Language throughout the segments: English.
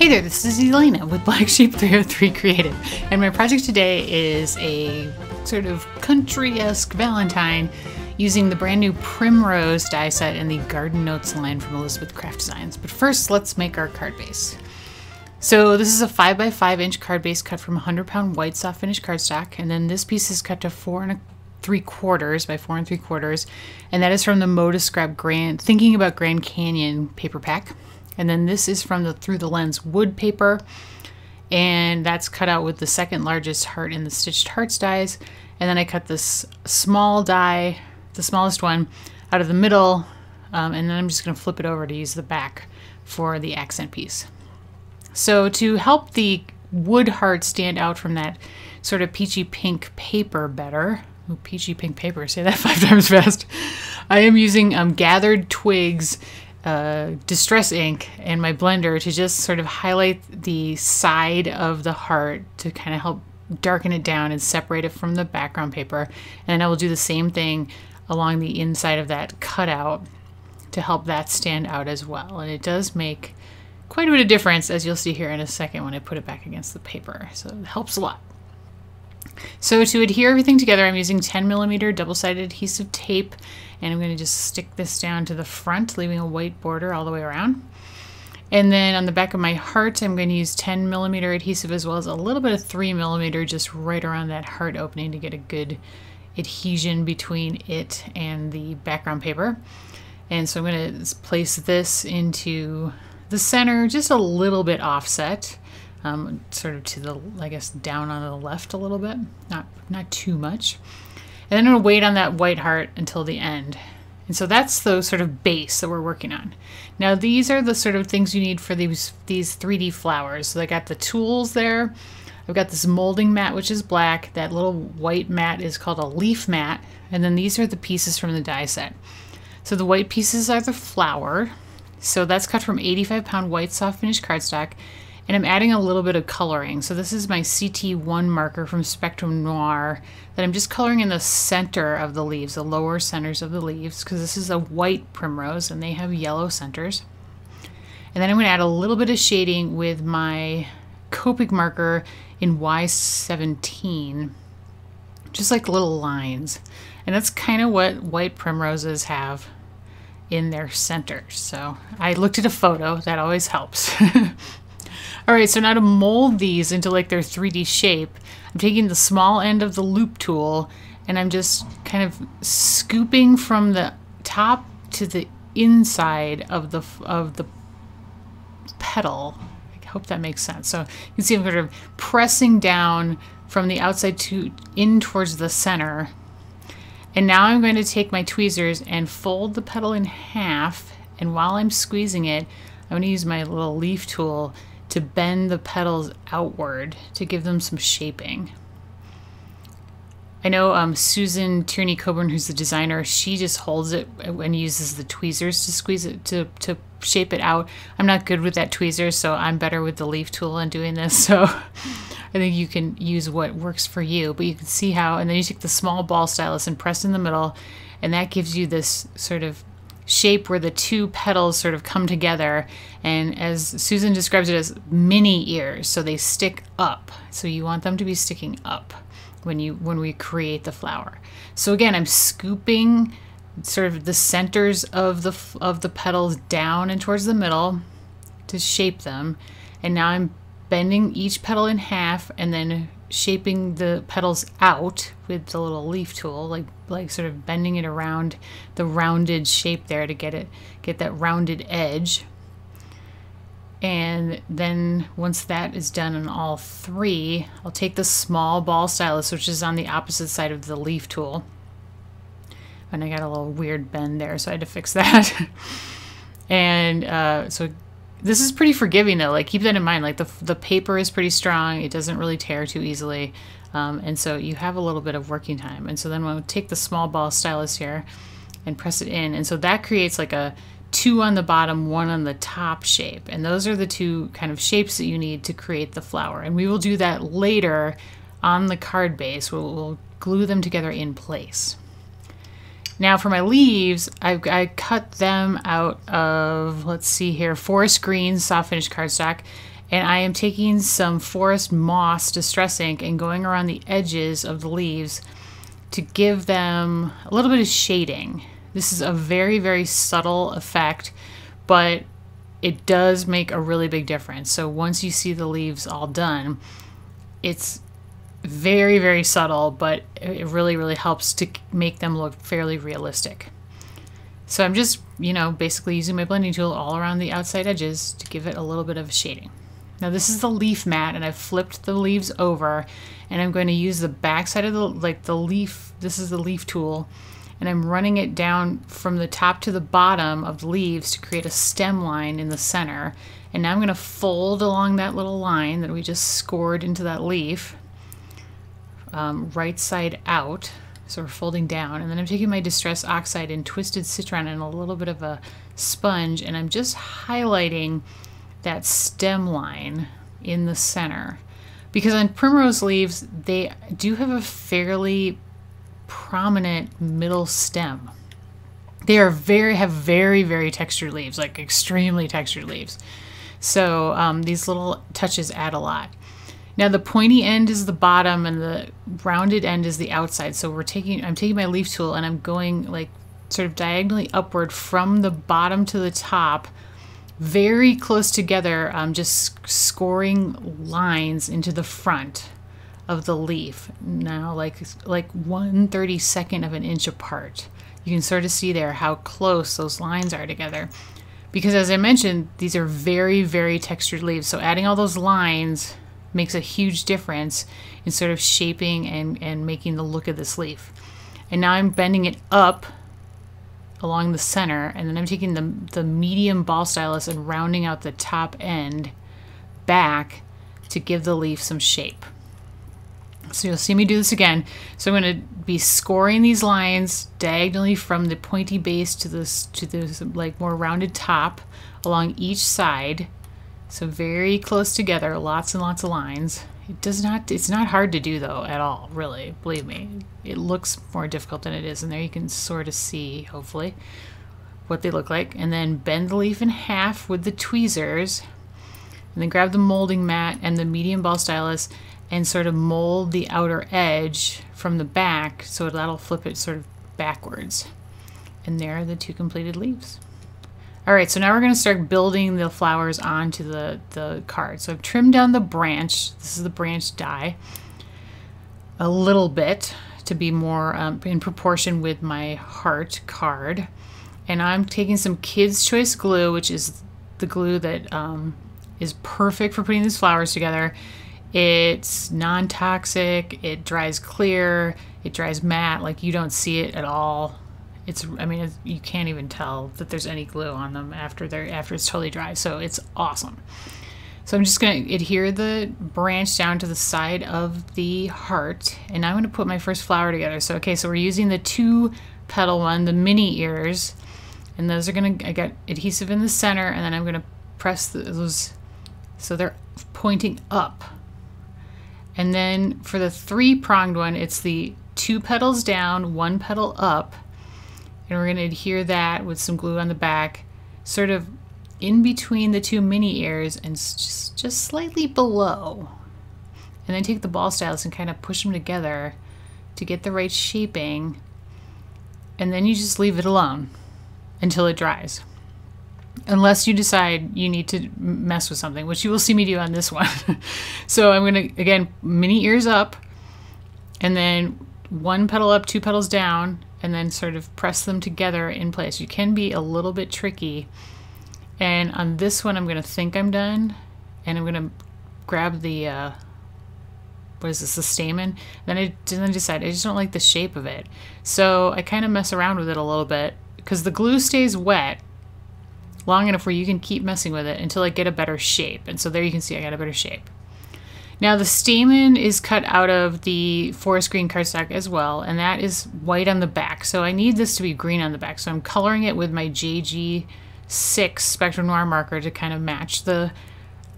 Hey there, this is Elena with Black Sheep 303 Creative, and my project today is a sort of country-esque Valentine using the brand new Primrose die set and the Garden Notes line from Elizabeth Craft Designs. But first, let's make our card base. So this is a 5x5 inch card base cut from 100-pound white soft finish cardstock, and then this piece is cut to 4 3/4 by 4 3/4, and that is from the Modus Scrap Thinking About Grand Canyon paper pack. And then this is from the Through the Lens wood paper, and that's cut out with the second largest heart in the Stitched Hearts dies. And then I cut this small die, the smallest one, out of the middle, and then I'm just going to flip it over to use the back for the accent piece. So to help the wood heart stand out from that sort of peachy pink paper better, ooh, peachy pink paper, say that 5 times fast, I am using gathered twigs distress ink and my blender to just sort of highlight the side of the heart to kind of help darken it down and separate it from the background paper. And I will do the same thing along the inside of that cutout to help that stand out as well. And it does make quite a bit of difference, as you'll see here in a second when I put it back against the paper. So it helps a lot. So to adhere everything together, I'm using 10mm double-sided adhesive tape, and I'm going to just stick this down to the front, leaving a white border all the way around. And then on the back of my heart, I'm going to use 10mm adhesive as well as a little bit of 3mm just right around that heart opening to get a good adhesion between it and the background paper. And so I'm going to place this into the center, just a little bit offset. Sort of to the, I guess, down on the left a little bit, not too much. And then I'm going to wait on that white heart until the end. And so that's the sort of base that we're working on. Now these are the sort of things you need for these 3D flowers. So I got the tools there. I've got this molding mat, which is black. That little white mat is called a leaf mat. And then these are the pieces from the die set. So the white pieces are the flower. So that's cut from 85-pound white soft finish cardstock. And I'm adding a little bit of coloring. So this is my CT1 marker from Spectrum Noir that I'm just coloring in the center of the leaves, the lower centers of the leaves, because this is a white primrose and they have yellow centers. And then I'm going to add a little bit of shading with my Copic marker in Y17, just like little lines. And that's kind of what white primroses have in their centers. So I looked at a photo, that always helps. All right, so now to mold these into like their 3D shape, I'm taking the small end of the loop tool and I'm just kind of scooping from the top to the inside of the petal. I hope that makes sense. So you can see I'm sort of pressing down from the outside to in towards the center. And now I'm going to take my tweezers and fold the petal in half, and while I'm squeezing it, I'm going to use my little leaf tool to bend the petals outward to give them some shaping. I know Susan Tierney Coburn, who's the designer, she just holds it and uses the tweezers to squeeze it, to shape it out. I'm not good with that tweezer, so I'm better with the leaf tool in doing this. So I think you can use what works for you, but you can see how, and then you take the small ball stylus and press in the middle, and that gives you this sort of shape where the two petals sort of come together, and as Susan describes it, as mini ears, so they stick up. So you want them to be sticking up when we create the flower. So again, I'm scooping sort of the centers of the petals down and towards the middle to shape them, and now I'm bending each petal in half and then shaping the petals out with the little leaf tool, like sort of bending it around the rounded shape there to get that rounded edge. And then once that is done on all three, I'll take the small ball stylus, which is on the opposite side of the leaf tool. And I got a little weird bend there, so I had to fix that. And so this is pretty forgiving though, like keep that in mind, like the paper is pretty strong, it doesn't really tear too easily, and so you have a little bit of working time. And so then we'll take the small ball stylus here and press it in, and so that creates like a 2 on the bottom, 1 on the top shape, and those are the two kind of shapes that you need to create the flower. And we will do that later on the card base. We'll glue them together in place. Now for my leaves, I cut them out of, let's see here, forest green soft finish cardstock, And I am taking some forest moss distress ink and going around the edges of the leaves to give them a little bit of shading. This is a very, very subtle effect, but it does make a really big difference. So once you see the leaves all done, it's very, very subtle, but it really, really helps to make them look fairly realistic. So I'm just, basically using my blending tool all around the outside edges to give it a little bit of shading. Now this is the leaf mat, and I've flipped the leaves over, and I'm going to use the back side of the leaf. This is the leaf tool, and I'm running it down from the top to the bottom of the leaves to create a stem line in the center. And now I'm going to fold along that little line that we just scored into that leaf, right side out. So we're folding down, and then I'm taking my Distress Oxide and Twisted Citron and a little bit of a sponge, and I'm just highlighting that stem line in the center. Because on primrose leaves, they do have a fairly prominent middle stem. They have very, very textured leaves, like extremely textured leaves. So these little touches add a lot. Now the pointy end is the bottom and the rounded end is the outside. So I'm taking my leaf tool and I'm going like sort of diagonally upward from the bottom to the top, very close together, just scoring lines into the front of the leaf. Now like 1/32 of an inch apart. You can sort of see there how close those lines are together. Because as I mentioned, these are very, very textured leaves. So adding all those lines makes a huge difference in sort of shaping and making the look of this leaf. And now I'm bending it up along the center, and then I'm taking the medium ball stylus and rounding out the top end back to give the leaf some shape. So you'll see me do this again. So I'm going to be scoring these lines diagonally from the pointy base to this like more rounded top along each side. So very close together, lots and lots of lines. It's not hard to do though at all, really, believe me. It looks more difficult than it is, and there you can sort of see, hopefully, what they look like. And then bend the leaf in half with the tweezers, and then grab the molding mat and the medium ball stylus and sort of mold the outer edge from the back, so that'll flip it sort of backwards. And there are the two completed leaves. All right, so now we're going to start building the flowers onto the card. So I've trimmed down the branch. This is the branch die a little bit to be more in proportion with my heart card. And I'm taking some Kids' Choice glue, which is the glue that is perfect for putting these flowers together. It's non-toxic, it dries clear, it dries matte, like you don't see it at all. You can't even tell that there's any glue on them after it's totally dry. So it's awesome. So I'm just going to adhere the branch down to the side of the heart, and I'm going to put my first flower together. So we're using the 2-petal one, the mini ears, and those are I got adhesive in the center, and then I'm going to press those so they're pointing up. And then for the 3-pronged one, it's the 2 petals down, 1 petal up. And we're going to adhere that with some glue on the back, sort of in between the 2 mini ears and just slightly below. And then take the ball stylus and kind of push them together to get the right shaping. And then you just leave it alone until it dries. Unless you decide you need to mess with something, which you will see me do on this one. So I'm going to, again, mini ears up, and then 1 petal up, 2 petals down, and then sort of press them together in place. You can be a little bit tricky. And on this one, I'm going to think I'm done, and I'm going to grab the, what is this, the stamen. Then I decide I just don't like the shape of it. So I kind of mess around with it a little bit, because the glue stays wet long enough where you can keep messing with it until I get a better shape. And so there you can see I got a better shape. Now the stamen is cut out of the forest green cardstock as well, and that is white on the back. So I need this to be green on the back. So I'm coloring it with my JG6 Spectrum Noir marker to kind of match the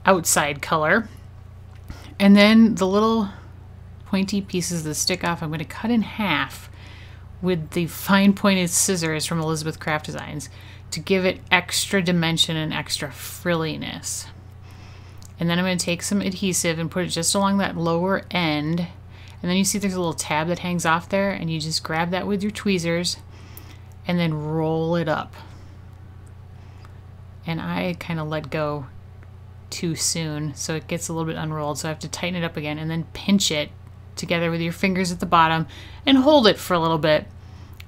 outside color. And then the little pointy pieces that stick off, I'm going to cut in half with the fine pointed scissors from Elizabeth Craft Designs to give it extra dimension and extra frilliness. And then I'm going to take some adhesive and put it just along that lower end. And then you see there's a little tab that hangs off there, and you just grab that with your tweezers and then roll it up. And I kind of let go too soon, so it gets a little bit unrolled, so I have to tighten it up again and then pinch it together with your fingers at the bottom and hold it for a little bit,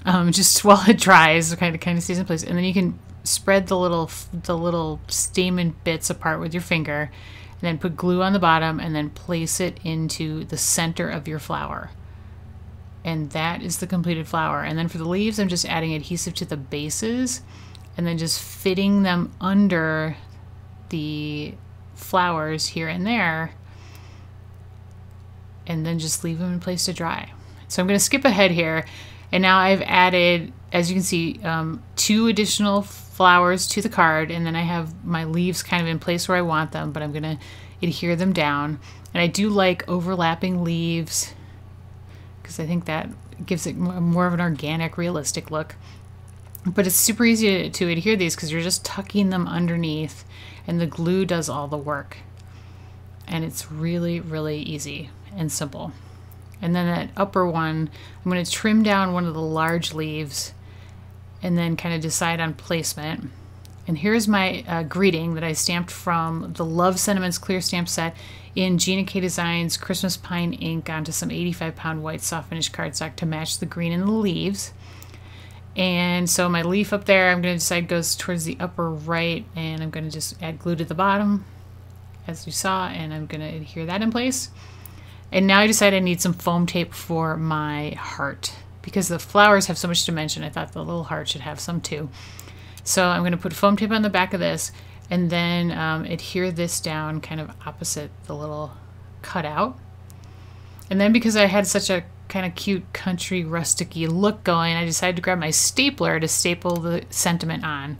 just while it dries, so kind of stays in place. And then you can spread the little stamen bits apart with your finger, and then put glue on the bottom, and then place it into the center of your flower. And that is the completed flower. And then for the leaves, I'm just adding adhesive to the bases and then just fitting them under the flowers here and there, and then just leave them in place to dry. So I'm going to skip ahead here, and now I've added, as you can see, 2 additional flowers to the card, and then I have my leaves kind of in place where I want them, but I'm going to adhere them down. And I do like overlapping leaves because I think that gives it more of an organic, realistic look. But it's super easy to adhere these because you're just tucking them underneath, and the glue does all the work. And it's really, really easy and simple. And then that upper one, I'm going to trim down one of the large leaves and then kind of decide on placement. And here's my greeting that I stamped from the Love Sentiments clear stamp set in Gina K Designs Christmas Pine ink onto some 85-pound white soft finish cardstock to match the green in the leaves. And so my leaf up there, I'm going to decide goes towards the upper right, and I'm going to just add glue to the bottom, as you saw, and I'm going to adhere that in place. And now I decided I need some foam tape for my heart. Because the flowers have so much dimension, I thought the little heart should have some too. So I'm going to put foam tape on the back of this, and then adhere this down kind of opposite the little cutout. And then because I had such a kind of cute country rustic-y look going, I decided to grab my stapler to staple the sentiment on.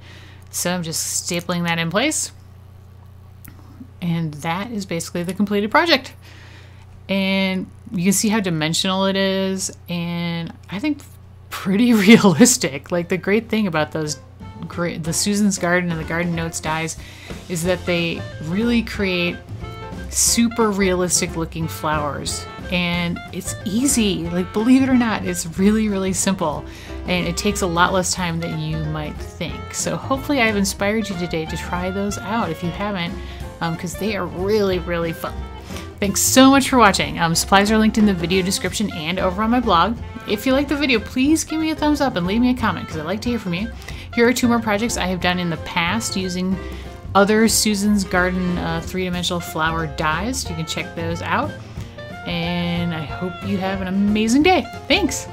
So I'm just stapling that in place. And that is basically the completed project. And you can see how dimensional it is, and I think pretty realistic. Like, the great thing about the Susan's Garden and the Garden Notes dies is that they really create super realistic looking flowers, and it's easy. Like, believe it or not, it's really, really simple, and it takes a lot less time than you might think. So hopefully I've inspired you today to try those out if you haven't, because they are really, really fun. Thanks so much for watching. Supplies are linked in the video description and over on my blog. If you like the video, please give me a thumbs up and leave me a comment because I'd like to hear from you. Here are 2 more projects I have done in the past using other Susan's Garden 3-dimensional flower dies. You can check those out. And I hope you have an amazing day. Thanks!